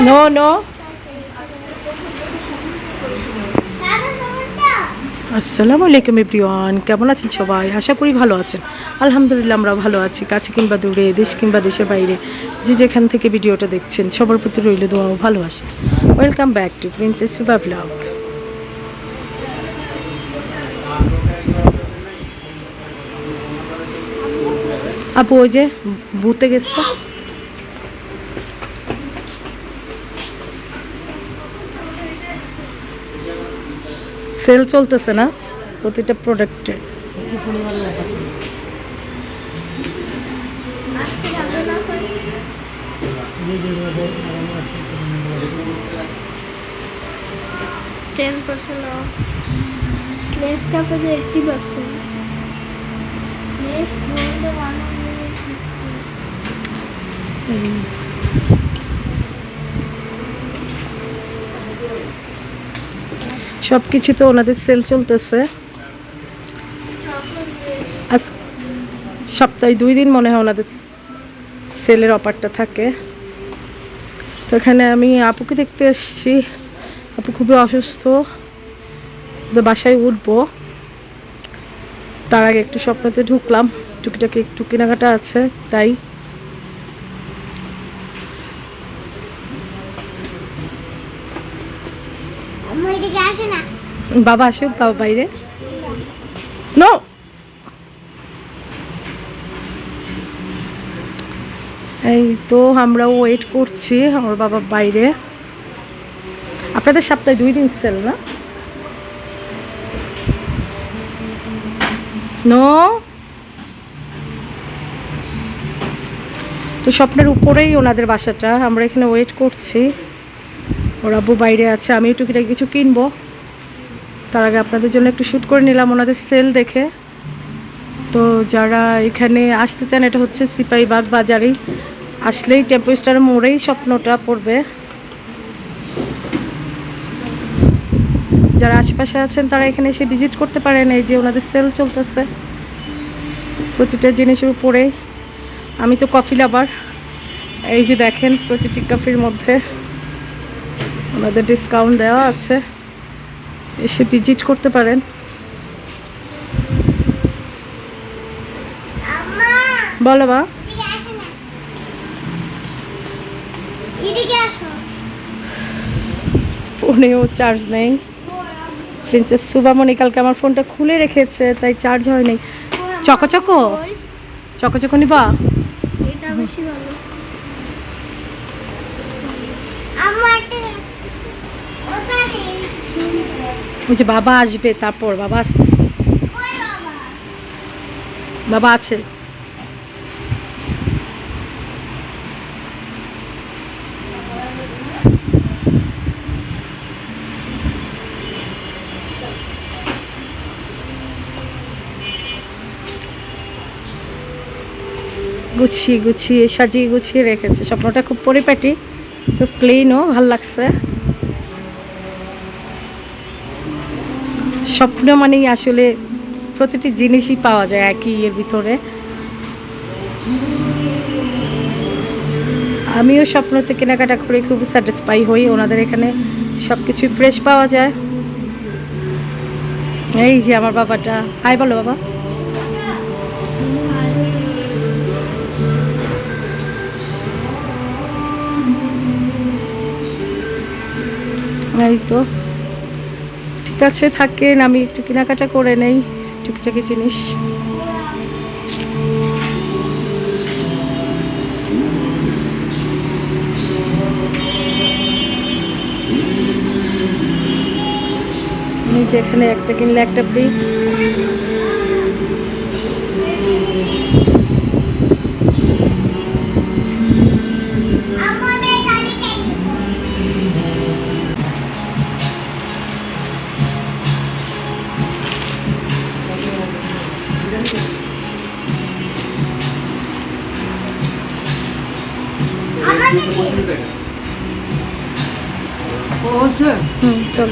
No no. আসসালামু আলাইকুম everyone, কেমন আছেন সবাই? আশা করি ভালো আছেন। আলহামদুলিল্লাহ আমরা ভালো আছি। কাছে কিংবা দূরে, দেশ কিংবা দেশের বাইরে, যে যেখান থেকে ভিডিওটা দেখছেন সবার প্রতি রইল দোয়া ও ভালোবাসা। Welcome back to princess Suba blog. আপু ওই যে বুতে গেছে, সেল চলতেছে না প্রতিটা প্রোডাক্টে। সব কিছুতে ওনাদের সেল চলতেছে। আজ সপ্তাহে 2 দিন মনে হয় ওনাদের সেলের অফারটা থাকে। তো এখানে আমি আপুকে দেখতে এসেছি। আপু খুবই অসুস্থ, তো বাসায় উঠবো, তার আগে একটু স্বপ্নতে ঢুকলাম। টুকিটাকি একটু কেনাকাটা আছে তাই। বাবা আসুক, বাবা বাইরে। নো, এই তো আমরাও ওয়েট করছি, আমার বাবা বাইরে। আপনাদের সপ্তাহে 2 দিন সেল না? নো, তো স্বপ্নের উপরেই ওনাদের বাসাটা। আমরা এখানে ওয়েট করছি, ওর আব্বু বাইরে আছে। আমি টুকিটাকি কিছু কিনবো, তার আগে আপনাদের জন্য একটু শ্যুট করে নিলাম ওনাদের সেল দেখে। তো যারা এখানে আসতে চান, এটা হচ্ছে সিপাহীবাগ বাজারেই আসলেই টেম্পো স্টার মোড়েই স্বপ্নটা পড়বে। যারা আশেপাশে আছেন তারা এখানে এসে ভিজিট করতে পারেন। এই যে ওনাদের সেল চলতেছে প্রতিটা জিনিসের উপরে। আমি তো কফি লাভার, এই যে দেখেন প্রতিটি কফির মধ্যে ওনাদের ডিসকাউন্ট দেওয়া আছে, এসে ভিজিট করতে পারেন। বলো বা, ফোনেও চার্জ নেই। প্রিন্সেস সুবামণি কালকে আমার ফোনটা খুলে রেখেছে, তাই চার্জ হয়নি। চকো চকো নিবা? ওই যে বাবা আসবে, তারপর বাবা আসতেছে। বাবা আছে। গুছিয়ে সাজিয়ে গুছিয়ে রেখেছে। স্বপ্নটা খুব পরিপাটি, খুব ক্লিনও, ভাল লাগছে। স্বপ্ন মানেই আসলে প্রতিটি জিনিসই পাওয়া যায় একই এর ভিতরে। আমিও স্বপ্নতে কেনাকাটা করে খুব স্যাটিসফাই হই। ওনাদের এখানে সব কিছুই ফ্রেশ পাওয়া যায়। এই যে আমার বাবাটা, হাই বলো বাবা। এই তো ঠিক আছে, থাকেন, আমি একটু কেনাকাটা করে নেই টুকিটাকি জিনিস। যেখানে একটা কিনলে একটা ফ্রি। চল